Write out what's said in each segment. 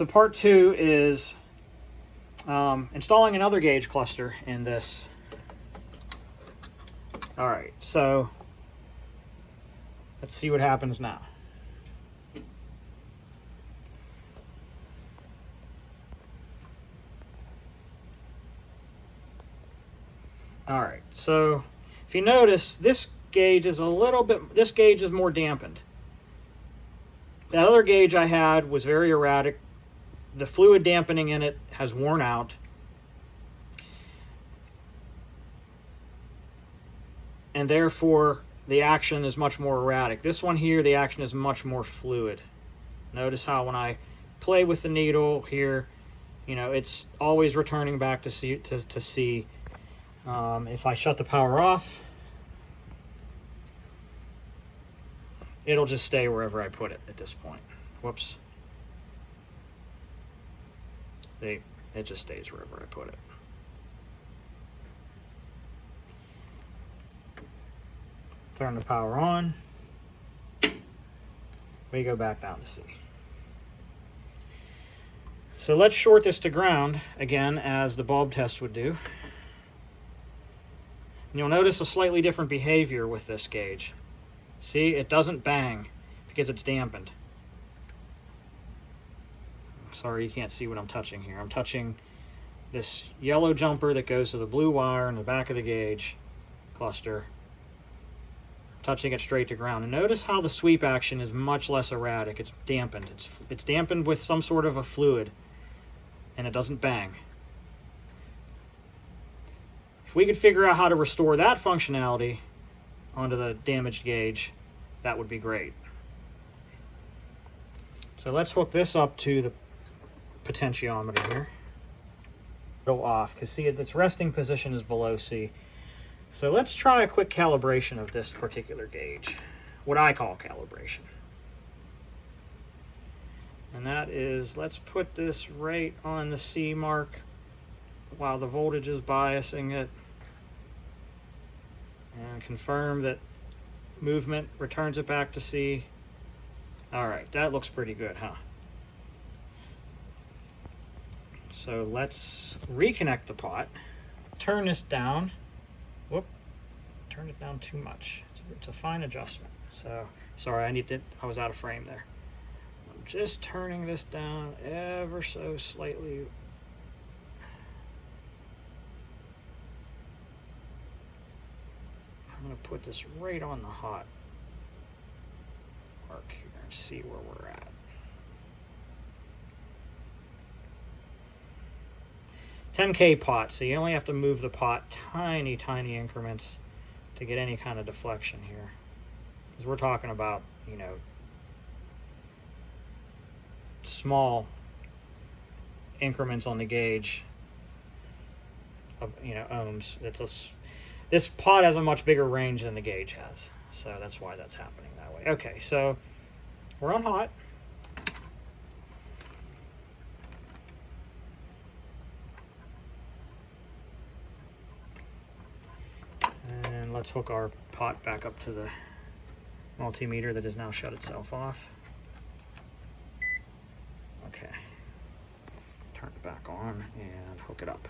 So part 2 is installing another gauge cluster in this. All right, so let's see what happens now. All right, so if you notice, this gauge is this gauge is more dampened. That other gauge I had was very erratic. The fluid dampening in it has worn out. And therefore, the action is much more erratic. This one here, the action is much more fluid. Notice how when I play with the needle here, you know, it's always returning back to C. If I shut the power off, it'll just stay wherever I put it at this point. Whoops. See, it just stays wherever I put it. Turn the power on. We go back down to C. So let's short this to ground again, as the bulb test would do. And you'll notice a slightly different behavior with this gauge. See, it doesn't bang because it's dampened. Sorry, you can't see what I'm touching here. I'm touching this yellow jumper that goes to the blue wire in the back of the gauge cluster. Touching it straight to ground. And notice how the sweep action is much less erratic. It's dampened. It's dampened with some sort of a fluid, and it doesn't bang. If we could figure out how to restore that functionality onto the damaged gauge, that would be great. So let's hook this up to the potentiometer here. Go off, because see, its resting position is below C. So let's try a quick calibration of this particular gauge, what I call calibration. And that is, let's put this right on the C mark while the voltage is biasing it, and confirm that movement returns it back to C. All right, that looks pretty good, huh? So let's reconnect the pot, turn this down. Whoop, turned it down too much. It's a fine adjustment. So, sorry, I was out of frame there. I'm just turning this down ever so slightly. I'm going to put this right on the hot mark here and see where we're at. 10K pot, so you only have to move the pot tiny increments to get any kind of deflection here. Because we're talking about, you know, small increments on the gauge of, you know, ohms. This pot has a much bigger range than the gauge has, so that's why that's happening that way. Okay, so we're on hot. And let's hook our pot back up to the multimeter that has now shut itself off. Okay, turn it back on and hook it up.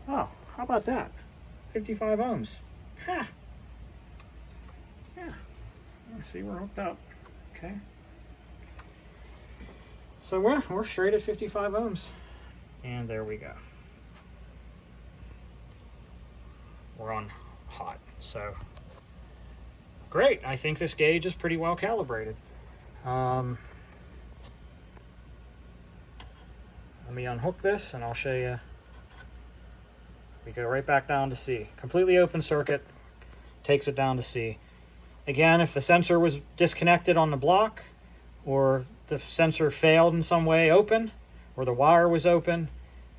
Oh, how about that? 55 ohms. Ha! Yeah. See, we're hooked up. Okay. So we're straight at 55 ohms. And there we go. We're on hot. So great. I think this gauge is pretty well calibrated. Let me unhook this and I'll show you. We go right back down to C. Completely open circuit, takes it down to C. Again, if the sensor was disconnected on the block, or the sensor failed in some way open, or the wire was open,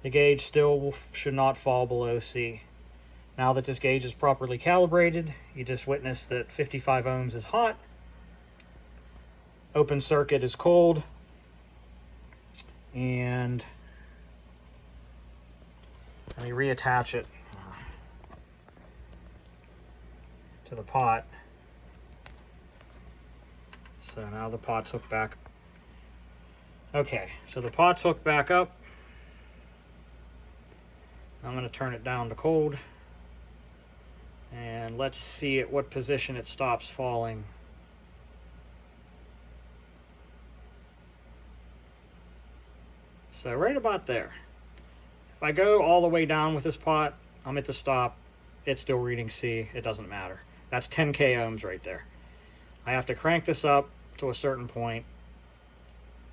the gauge still should not fall below C. Now that this gauge is properly calibrated, you just witnessed that 55 ohms is hot, open circuit is cold, and let me reattach it. to the pot. So now the pot's hooked back. Okay, so the pot's hooked back up. I'm going to turn it down to cold. And let's see at what position it stops falling. So right about there. If I go all the way down with this pot, I'm at the stop. It's still reading C. It doesn't matter. That's 10K ohms right there. I have to crank this up to a certain point,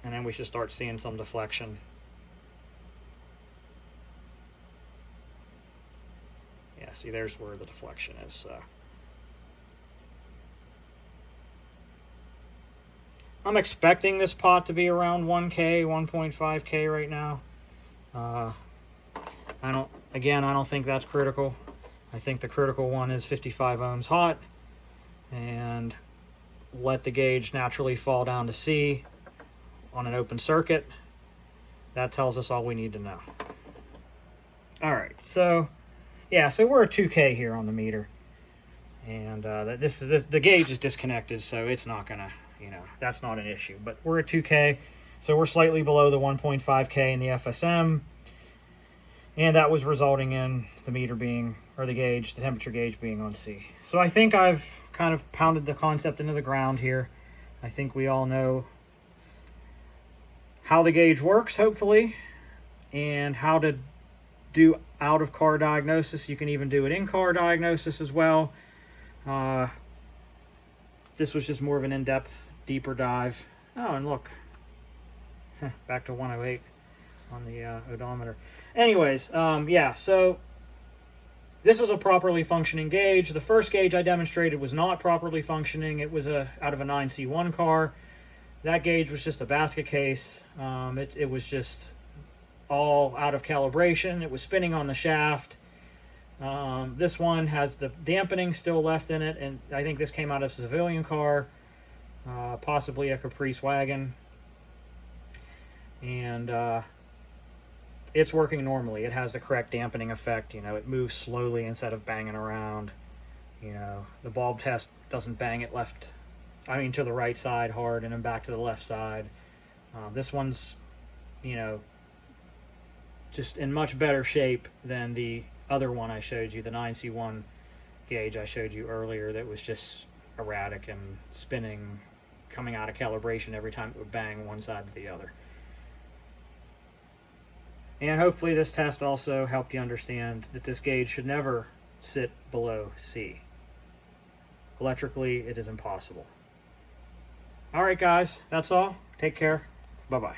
and then we should start seeing some deflection. Yeah, see, there's where the deflection is. So I'm expecting this pot to be around 1K, 1.5K right now. I don't think that's critical. I think the critical one is 55 ohms hot, and let the gauge naturally fall down to C on an open circuit. That tells us all we need to know. All right, so yeah, so we're at 2K here on the meter, and the gauge is disconnected, so it's not gonna, that's not an issue. But we're at 2K, so we're slightly below the 1.5K in the FSM, and that was resulting in the meter being, or the gauge, the temperature gauge being on C. So I think I've kind of pounded the concept into the ground here. I think we all know how the gauge works, hopefully, and how to do out-of-car diagnosis. You can even do it in-car diagnosis as well. This was just more of an in-depth, deeper dive. Oh, and look, back to 108 on the odometer. Anyways, yeah, so this is a properly functioning gauge. The first gauge I demonstrated was not properly functioning. It was out of a 9C1 car. That gauge was just a basket case. It was just all out of calibration. It was spinning on the shaft. This one has the dampening still left in it, and I think this came out of a civilian car, possibly a Caprice wagon. And it's working normally. It has the correct dampening effect. It moves slowly instead of banging around. The bulb test doesn't bang it to the right side hard and then back to the left side. This one's, just in much better shape than the other one I showed you, the 9C1 gauge I showed you earlier, that was just erratic and spinning, coming out of calibration every time it would bang one side to the other. And hopefully this test also helped you understand that this gauge should never sit below C. Electrically, it is impossible. All right, guys, that's all. Take care. Bye-bye.